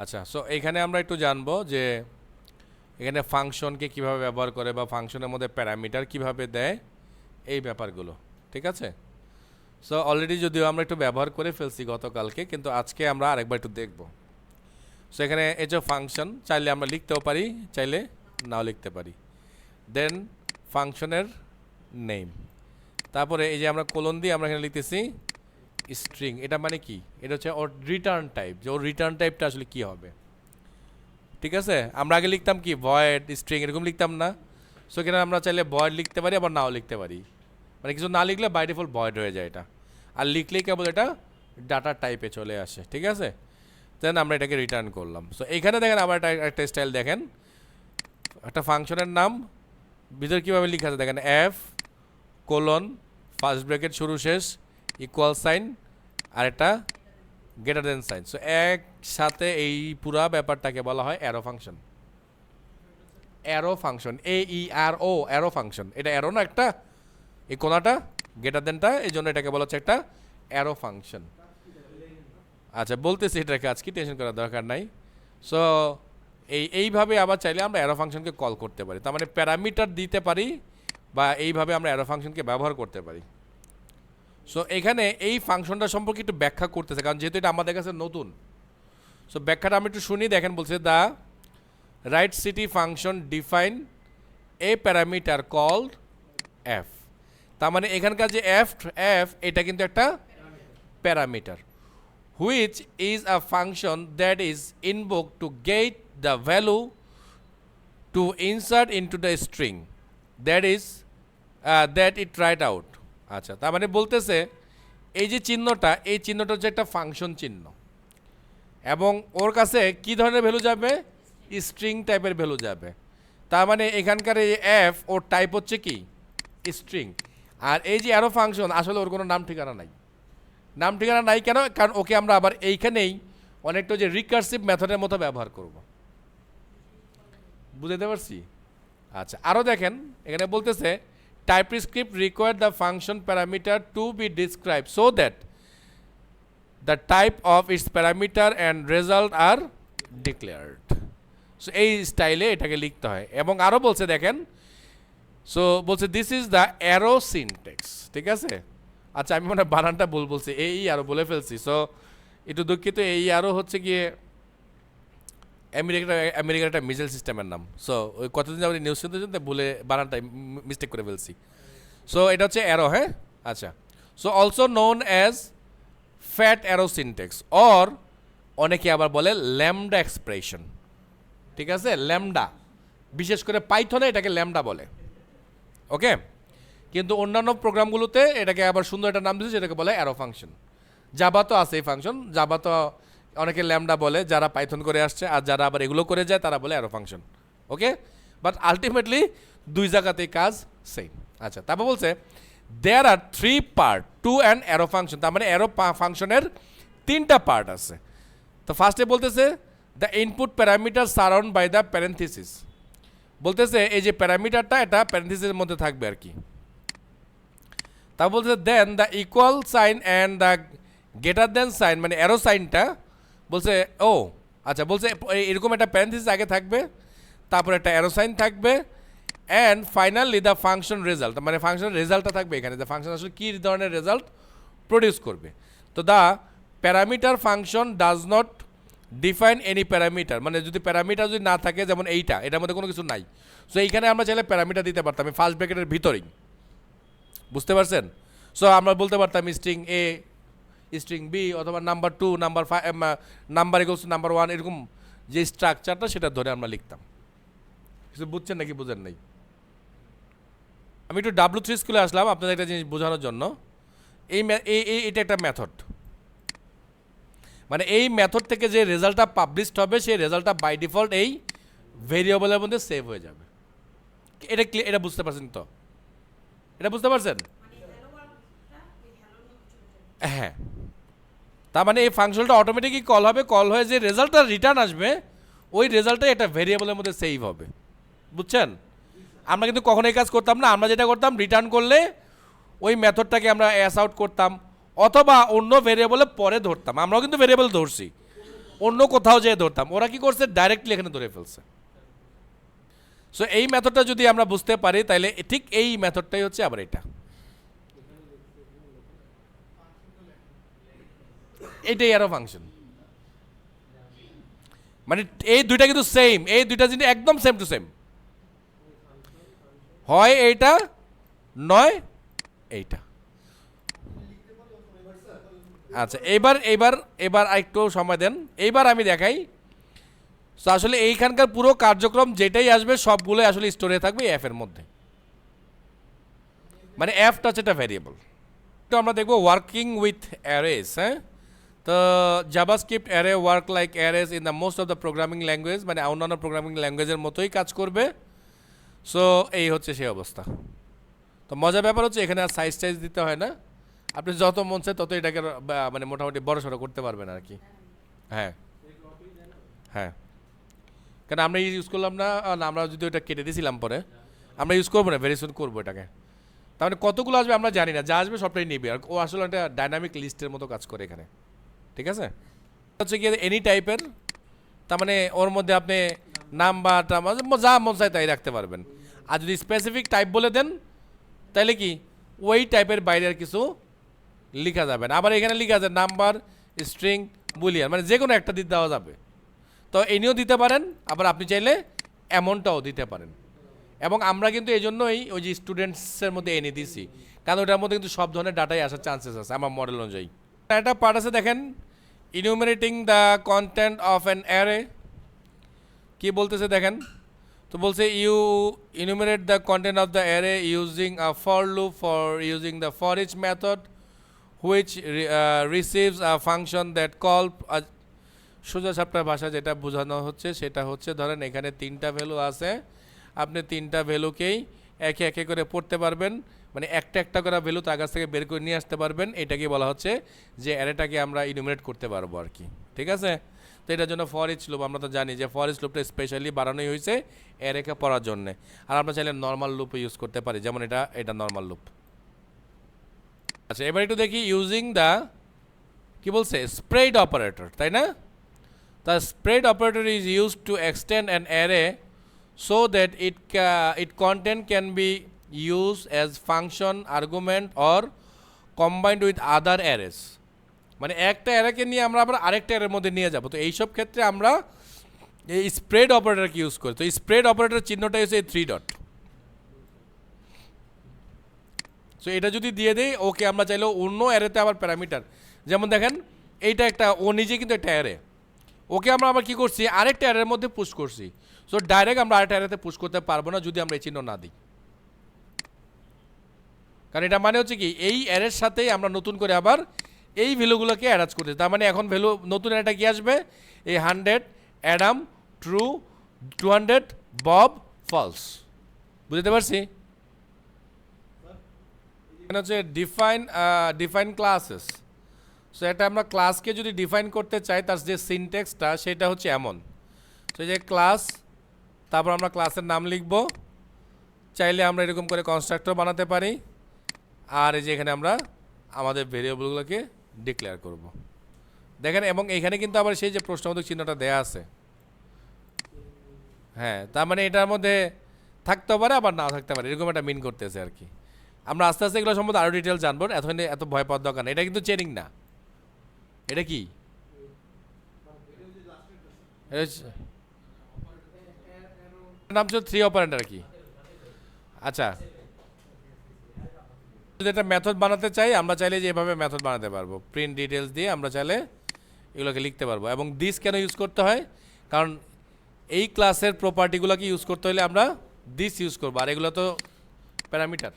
আচ্ছা, সো এখানে আমরা একটু জানবো যে এখানে ফাংশনকে কিভাবে ব্যবহার করে বা ফাংশনের মধ্যে প্যারামিটার কিভাবে দেয় এই ব্যাপারগুলো, ঠিক আছে? সো অলরেডি যদিও আমরা একটু ব্যবহার করে ফেলছি গতকালকে, কিন্তু আজকে আমরা আরেকবার একটু দেখব। সো এখানে এই যে ফাংশন চাইলে আমরা লিখতেও পারি, চাইলে নাও লিখতে পারি। দেন ফাংশনের নেম, তারপরে এই যে আমরা কোলন দিয়ে আমরা এখানে লিখতেছি স্ট্রিং। এটা মানে কি? এটা হচ্ছে ওর রিটার্ন টাইপ, যে ওর রিটার্ন টাইপটা আসলে কি হবে, ঠিক আছে? আমরা আগে লিখতাম কি ভয়েড স্ট্রিং এরকম লিখতাম না? সো এখানে আমরা চাইলে ভয়েড লিখতে পারি, আবার নাও লিখতে পারি। মানে কিছু না লিখলে বাই ডিফল্ট ভয়েড হয়ে যায় এটা, আর লিখলেই কেবল এটা ডাটা টাইপে চলে আসে, ঠিক আছে? দেন আমরা এটাকে রিটার্ন করলাম। সো এখানে দেখেন আবার একটা স্টাইল দেখেন, একটা ফাংশনের নাম ভিতরে কীভাবে লেখা আছে দেখেন, এফ কোলন ফার্স্ট ব্র্যাকেট শুরু শেষ ইকুয়াল সাইন আর একটা গ্রেটার দেন সাইন। সো একসাথে এই পুরা ব্যাপারটাকে বলা হয় arrow function. Arrow function, AERO, arrow function. এটা অ্যারো না একটা, এই কোনাটা গ্রেটার দেনটা, এই জন্য এটাকে বলা হচ্ছে একটা অ্যারো ফাংশন। আচ্ছা, বলতেছি এটাকে আজকে, টেনশন করার দরকার নাই। সো এইভাবে আবার চাইলে আমরা অ্যারো ফাংশনকে কল করতে পারি, তার মানে প্যারামিটার দিতে পারি বা এইভাবে আমরা অ্যারো ফাংশনকে ব্যবহার করতে পারি। সো এখানে এই ফাংশনটা সম্পর্কে একটু ব্যাখ্যা করতেছে, কারণ যেহেতু এটা আমাদের কাছে নতুন। সো ব্যাখ্যাটা আমি একটু শুনি, দেখেন বলছে the write city function define a parameter called F. তার মানে এখানকার যে এফ এটা কিন্তু একটা parameter, which is a function that is invoke to get the value to insert into the string that is that it write out. আচ্ছা, তার মানে বলতেছে এই যে চিহ্নটা, এই চিহ্নটা হচ্ছে একটা ফাংশন চিহ্ন, এবং ওর কাছে কি ধরনের ভ্যালু যাবে? স্ট্রিং টাইপের ভ্যালু যাবে। তার মানে এখানকার এই এফ ওর টাইপ হচ্ছে কি স্ট্রিং, আর এই যে অ্যারো ফাংশন আসলে ওর কোনো নাম ঠিকানা নাই। নাম ঠিকানা নাই কেন? কারণ ওকে আমরা আবার এইখানেই অনেকটা যে রিকার্সিভ মেথডের মতো ব্যবহার করব। বুঝতে পারছি? আচ্ছা, আরও দেখেন এখানে বলতেছে TypeScript require the function parameter to be described so that the type of its parameter and result are declared. So এই স্টাইলে এটাকে লিখতে হয়। এবং আরও বলছে দেখেন, সো বলছে this is the arrow syntax, ঠিক আছে? আচ্ছা, আমি মনে হয় বানানটা ভুল বলছি, এই আরও বলে ফেলছি। সো একটু দুঃখিত, এই আরও হচ্ছে গিয়ে আমেরিকার একটা মিসাইল সিস্টেমের নাম। সো ওই কতদিন যাবো নিউজ শুনতে ভুলে বানানটা মিস্টেক করে ফেলছি। সো এটা হচ্ছে অ্যারো, হ্যাঁ? আচ্ছা, so also known as fat arrow syntax, or অনেকে আবার বলে ল্যামডা এক্সপ্রেশন, ঠিক আছে? ল্যামডা, বিশেষ করে পাইথনে এটাকে ল্যামডা বলে, ওকে? কিন্তু অন্যান্য প্রোগ্রামগুলোতে এটাকে আবার সুন্দর একটা নাম দিয়েছে, যেটাকে বলে অ্যারো ফাংশন। জাভা তো আছে এই ফাংশন, জাভা তো অনেকে ল্যামডা বলে যারা পাইথন করে আসছে, আর যারা আবার এগুলো করে যায় তারা বলে arrow function, okay? But ultimately দুই জায়গাতেই কাজ সেম। আচ্ছা, তারপর বলছে there are 3 part to an arrow function, তার মানে অ্যারো ফাংশনের 3টা পার্ট আছে। তো ফার্স্টে বলতেছে the input parameter surround by the parenthesis, বলতেছে এই যে প্যারামিটারটা এটা প্যারেন্থিসিসের মধ্যে থাকবে আর কি। তারপর বলতেছে then the equal sign and the greater than sign, মানে অ্যারো সাইনটা বলছে ও আচ্ছা, বলছে এরকম একটা প্যারেন্থিসিস আগে থাকবে, তারপর একটা অ্যারো সাইন থাকবে, and finally the function result, মানে ফাংশনের রেজাল্টটা থাকবে এখানে, দ্য ফাংশন আসলে কী ধরনের রেজাল্ট প্রডিউস করবে। তো the parameter function does not define any parameter, মানে যদি প্যারামিটার যদি না থাকে, যেমন এটার মধ্যে কোনো কিছু নাই, সো এইখানে আমরা চাইলে প্যারামিটার দিতে পারতাম ফার্স্ট ব্র্যাকেটের ভিতরেই, বুঝতে পারছেন? সো আমরা বলতে পারতাম স্ট্রিং এ, স্ট্রিং বি, অথবা number 2, number 5, number equals to number 1, এরকম যে স্ট্রাকচারটা সেটা ধরে আমরা লিখতাম। কিছু বুঝছেন নাকি বুঝেন নাই? আমি একটু W3 স্কুলে আসলাম আপনাদের একটা জিনিস বোঝানোর জন্য। এটা একটা মেথড, মানে এই মেথড থেকে যে রেজাল্টটা পাবলিশড হবে সেই রেজাল্টটা বাই ডিফল্ট এই ভেরিয়েবলের মধ্যে সেভ হয়ে যাবে। এটা বুঝতে পারছেন তো? এটা বুঝতে পারছেন? হ্যাঁ, তার মানে এই ফাংশনটা অটোমেটিকই কল হয়ে যে রেজাল্টটা রিটার্ন আসবে ওই রেজাল্টটা একটা ভেরিয়েবলের মধ্যে সেভ হবে, বুঝছেন? আমরা কিন্তু কখনো এই কাজ করতাম না। আমরা যেটা করতাম, রিটার্ন করলে ওই মেথডটাকে আমরা অ্যাস আউট করতাম, অথবা অন্য ভেরিয়েবলে পরে ধরতাম। আমরাও কিন্তু ভেরিয়েবল ধরছি, অন্য কোথাও যেয়ে ধরতাম, ওরা কি করছে ডাইরেক্টলি এখানে ধরে ফেলছে। সো এই মেথডটা যদি আমরা বুঝতে পারি তাহলে ঠিক এই মেথডটাই হচ্ছে আবার এটা, এইটাই আরো ফাংশন। মানে এই দুইটা কিন্তু সেম, এই দুইটা জিনিস একদম সেম টু সেম, হয় এইটা নয় এইটা। আচ্ছা এইবার এইবার এবার একটু সময় দেন, এইবার আমি দেখাই। তো আসলে এইখানকার পুরো কার্যক্রম যেটাই আসবে সবগুলোই আসলে স্টোরে থাকবে এফ এর মধ্যে, মানে এফটা হচ্ছে একটা ভ্যারিয়েবল। তো আমরা দেখবো ওয়ার্কিং উইথ অ্যারেস। হ্যাঁ, তো JavaScript array work like arrays in the most of the programming language, মানে অন্যান্য প্রোগ্রামিং ল্যাঙ্গুয়েজের মতোই কাজ করবে। সো এই হচ্ছে সেই অবস্থা। তো মজার ব্যাপার হচ্ছে এখানে আর সাইজ টাইজ দিতে হয় না, আপনি যত মন চায় তত এটাকে মানে মোটামুটি বড় সড়ো করতে পারবেন আর কি। হ্যাঁ হ্যাঁ, কারণ আমরা ইউজ করলাম না, আমরা যদি ওটা কেটে দিয়েছিলাম পরে, আমরা ইউজ করবো না, ভেরিয়েশন করবো এটাকে। তার মানে কতগুলো আসবে আমরা জানি না, যা আসবে সবটাই নেবে। আর ও আসলে একটা ডাইনামিক লিস্টের মতো কাজ করে এখানে, ঠিক আছে। হচ্ছে কি এনি টাইপের, তার মানে ওর মধ্যে আপনি নাম্বার যা মন চায় তাই রাখতে পারবেন। আর যদি স্পেসিফিক টাইপ বলে দেন তাহলে কি ওই টাইপের বাইরে আর কিছু লেখা যাবে না। আবার এখানে লেখা আছে নাম্বার, স্ট্রিং, বুলিয়ান, মানে যে কোনো একটা দিতে দেওয়া যাবে। তো এই নিয়েও দিতে পারেন, আবার আপনি চাইলে এমনটাও দিতে পারেন। এবং আমরা কিন্তু এই জন্যই ওই যে স্টুডেন্টসের মধ্যে এনে দিছি, কারণ ওটার মধ্যে কিন্তু সব ধরনের ডাটাই আসার চান্সেস আছে আমার মডেল অনুযায়ী। একটা পার্ট আছে দেখেন, enumerating the content of an array. কি বলতেছে দেখেন, তো বলছে you enumerate the content of the array using a for loop for using the for each method which receives a function that call. সোজা সাপটা ভাষা যেটা বোঝানো হচ্ছে সেটা হচ্ছে, ধরেন এখানে 3টা ভ্যালু আছে, আপনি 3টা ভ্যালুকেই একে একে করে পড়তে পারবেন, মানে একটা একটা করে ভ্যালু তার কাছ থেকে বের করে নিয়ে আসতে পারবেন। এটাকে বলা হচ্ছে যে অ্যারেটাকে আমরা ইনুমারেট করতে পারবো আর কি, ঠিক আছে। তো এটার জন্য ফর ইচ লুপ, আমরা তো জানি যে ফর ইচ লুপটা স্পেশালি বানানোই হয়েছে অ্যারেকে পড়ার জন্যে। আর আমরা চাইলে নর্মাল লুপ ইউজ করতে পারি, যেমন এটা নর্মাল লুপ। আচ্ছা এবার একটু দেখি ইউজিং দ্য, কি বলছে, স্প্রেড অপারেটর, তাই না। The spread operator is used to extend an array so that its content can be used as function, argument or combined with other arrays. মানে একটা অ্যারেকে নিয়ে আমরা আবার আরেকটা অ্যারের মধ্যে নিয়ে যাব। তো এইসব ক্ষেত্রে আমরা এই স্প্রেড অপারেটরকে ইউজ করি। তো স্প্রেড অপারেটর চিহ্নটা হচ্ছে 3 ডট। সো এটা যদি দিয়ে দেই ওকে, আমরা চাইলেও অন্য অ্যারেতে আবার প্যারামিটার, যেমন দেখেন এইটা একটা, ও নিজে কিন্তু একটা অ্যারে, ওকে আমরা আবার কী করছি আরেকটা অ্যারের মধ্যে পুশ করছি। সো ডাইরেক্ট আমরা আরেকটা অ্যারেতে পুশ করতে পারবো না যদি আমরা এই চিহ্ন না দিই, কারণ এটা মানে হচ্ছে কি এই অ্যারের সাথেই আমরা নতুন করে আবার এই ভ্যালুগুলোকে অ্যাটাচ করতে। তার মানে এখন ভ্যালু নতুন অ্যারেটা কি আসবে, এই 100 অ্যাডাম ট্রু, 200 বব ফলস। বুঝতে পারছি। এখানে হচ্ছে ডিফাইন ক্লাসেস। সো এটা আমরা ক্লাসকে যদি ডিফাইন করতে চাই তার যে সিনট্যাক্সটা সেটা হচ্ছে এমন। তো এই যে ক্লাস, তারপর আমরা ক্লাসের নাম লিখব, চাইলে আমরা এরকম করে কনস্ট্রাক্টর বানাতে পারি, আর এই যে এখানে আমরা আমাদের ভেরিয়েবলগুলোকে ডিক্লেয়ার করব দেখেন। এবং এখানে কিন্তু আবার সেই যে প্রশ্নবোধক চিহ্নটা দেয়া আছে, হ্যাঁ, তার মানে এটার মধ্যে থাকতে পারে আবার নাও থাকতে পারে, এরকম একটা মিন করতেছে আর কি। আমরা আস্তে আস্তে এগুলো সম্বন্ধে আরও ডিটেল জানবো, এত ভয় পাওয়ার দরকার নেই। এটা কিন্তু চেনিং না, এটা কি নাম ছিল 3 অপারেটর কি। আচ্ছা যদি একটা মেথড বানাতে চাই আমরা চাইলে যে এভাবে মেথড বানাতে পারবো, প্রিন্ট ডিটেলস দিয়ে আমরা চাইলে এগুলোকে লিখতে পারবো। এবং দিস কেন ইউজ করতে হয়, কারণ এই ক্লাসের প্রপার্টিগুলোকে ইউজ করতে হলে আমরা দিস ইউজ করবো, আর এগুলো তো প্যারামিটার।